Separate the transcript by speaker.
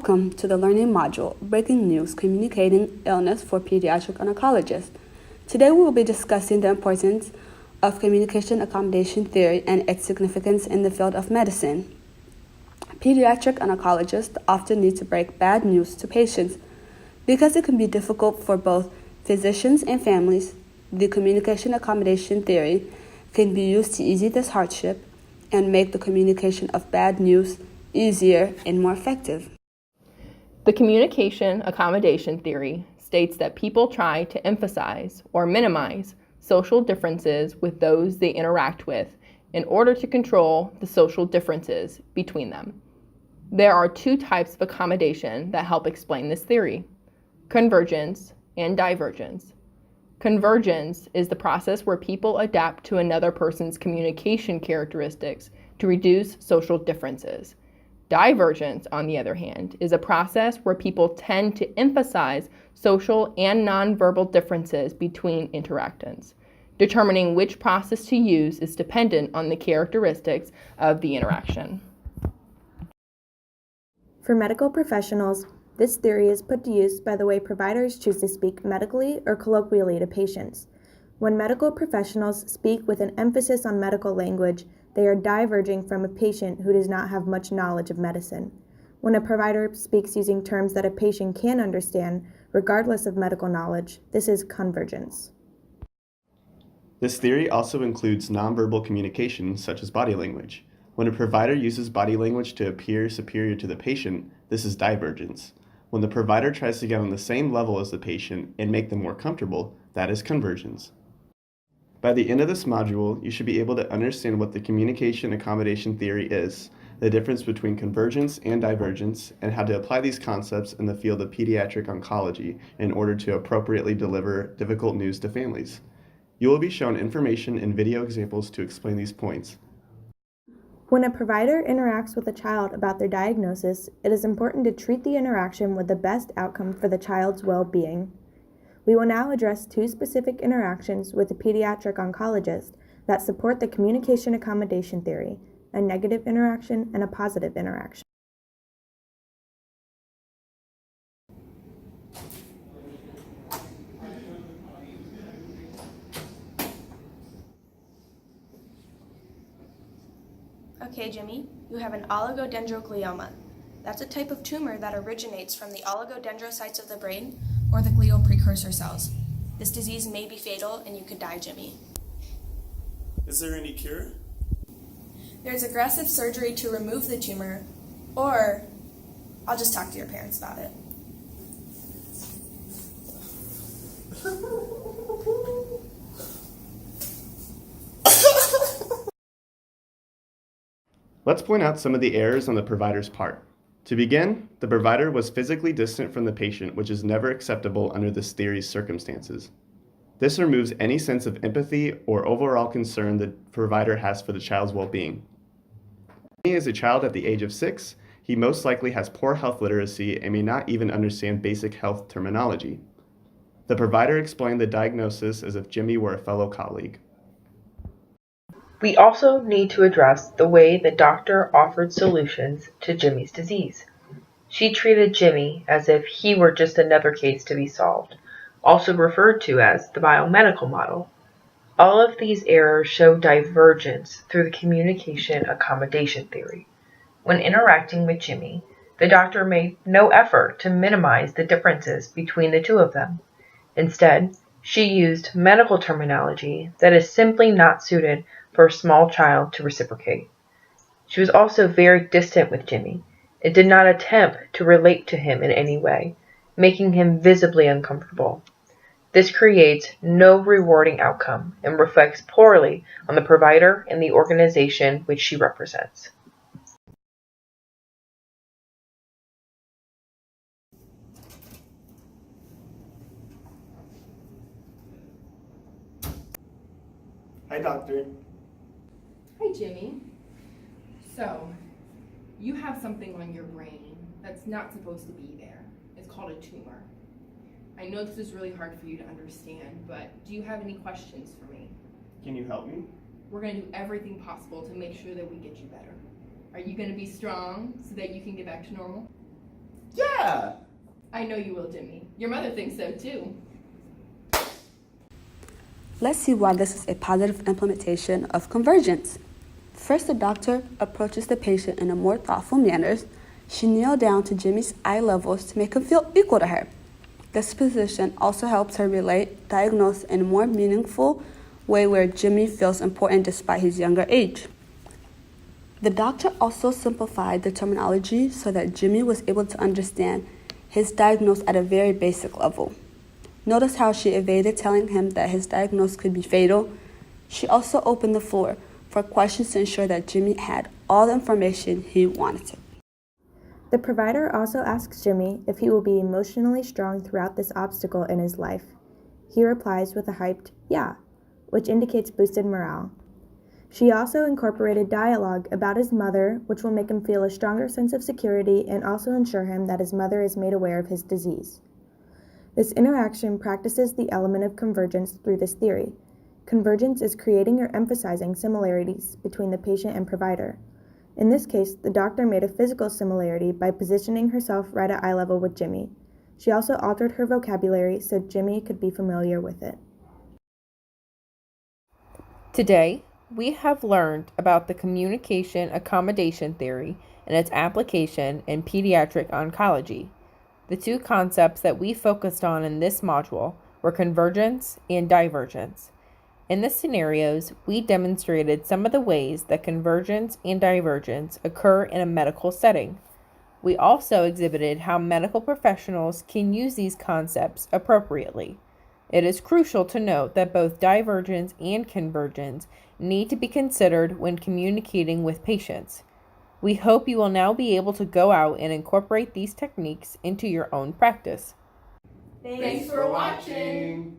Speaker 1: Welcome to the learning module, Breaking News, Communicating Illness for Pediatric Oncologists. Today we will be discussing the importance of communication accommodation theory and its significance in the field of medicine. Pediatric oncologists often need to break bad news to patients. Because it can be difficult for both physicians and families, the communication accommodation theory can be used to ease this hardship and make the communication of bad news easier and more effective.
Speaker 2: The communication accommodation theory states that people try to emphasize or minimize social differences with those they interact with in order to control the social differences between them. There are two types of accommodation that help explain this theory: convergence and divergence. Convergence is the process where people adapt to another person's communication characteristics to reduce social differences. Divergence, on the other hand, is a process where people tend to emphasize social and nonverbal differences between interactants. Determining which process to use is dependent on the characteristics of the interaction.
Speaker 3: For medical professionals, this theory is put to use by the way providers choose to speak medically or colloquially to patients. When medical professionals speak with an emphasis on medical language, they are diverging from a patient who does not have much knowledge of medicine. When a provider speaks using terms that a patient can understand, regardless of medical knowledge, this is convergence.
Speaker 4: This theory also includes nonverbal communication, such as body language. When a provider uses body language to appear superior to the patient, this is divergence. When the provider tries to get on the same level as the patient and make them more comfortable, that is convergence. By the end of this module, you should be able to understand what the communication accommodation theory is, the difference between convergence and divergence, and how to apply these concepts in the field of pediatric oncology in order to appropriately deliver difficult news to families. You will be shown information and video examples to explain these points.
Speaker 3: When a provider interacts with a child about their diagnosis, it is important to treat the interaction with the best outcome for the child's well-being. We will now address two specific interactions with a pediatric oncologist that support the communication accommodation theory: a negative interaction and a positive interaction.
Speaker 5: Okay, Jimmy, you have an oligodendroglioma. That's a type of tumor that originates from the oligodendrocytes of the brain or the glial precursor cells. This disease may be fatal and you could die, Jimmy.
Speaker 6: Is there any cure?
Speaker 5: There's aggressive surgery to remove the tumor, or I'll just talk to your parents about it.
Speaker 4: Let's point out some of the errors on the provider's part. To begin, the provider was physically distant from the patient, which is never acceptable under this theory's circumstances. This removes any sense of empathy or overall concern the provider has for the child's well-being. As a child at the age of 6, he most likely has poor health literacy and may not even understand basic health terminology. The provider explained the diagnosis as if Jimmy were a fellow colleague.
Speaker 7: We also need to address the way the doctor offered solutions to Jimmy's disease. She treated Jimmy as if he were just another case to be solved, also referred to as the biomedical model. All of these errors show divergence through the communication accommodation theory. When interacting with Jimmy, the doctor made no effort to minimize the differences between the two of them. Instead, she used medical terminology that is simply not suited for a small child to reciprocate. She was also very distant with Jimmy and did not attempt to relate to him in any way, making him visibly uncomfortable. This creates no rewarding outcome and reflects poorly on the provider and the organization which she represents.
Speaker 4: Hi, doctor.
Speaker 2: Hi, Jimmy. So, you have something on your brain that's not supposed to be there. It's called a tumor. I know this is really hard for you to understand, but do you have any questions for me?
Speaker 4: Can you help me?
Speaker 2: We're going to do everything possible to make sure that we get you better. Are you going to be strong so that you can get back to normal?
Speaker 4: Yeah!
Speaker 2: I know you will, Jimmy. Your mother thinks so too.
Speaker 1: Let's see why this is a positive implementation of convergence. First, the doctor approaches the patient in a more thoughtful manner. She kneeled down to Jimmy's eye levels to make him feel equal to her. This position also helps her relate, diagnose in a more meaningful way where Jimmy feels important despite his younger age. The doctor also simplified the terminology so that Jimmy was able to understand his diagnosis at a very basic level. Notice how she evaded telling him that his diagnosis could be fatal. She also opened the floor for questions to ensure that Jimmy had all the information he wanted.
Speaker 3: The provider also asks Jimmy if he will be emotionally strong throughout this obstacle in his life. He replies with a hyped, "Yeah," which indicates boosted morale. She also incorporated dialogue about his mother, which will make him feel a stronger sense of security and also ensure him that his mother is made aware of his disease. This interaction practices the element of convergence through this theory. Convergence is creating or emphasizing similarities between the patient and provider. In this case, the doctor made a physical similarity by positioning herself right at eye level with Jimmy. She also altered her vocabulary so Jimmy could be familiar with it.
Speaker 2: Today, we have learned about the communication accommodation theory and its application in pediatric oncology. The two concepts that we focused on in this module were convergence and divergence. In the scenarios, we demonstrated some of the ways that convergence and divergence occur in a medical setting. We also exhibited how medical professionals can use these concepts appropriately. It is crucial to note that both divergence and convergence need to be considered when communicating with patients. We hope you will now be able to go out and incorporate these techniques into your own practice.
Speaker 4: Thanks for watching!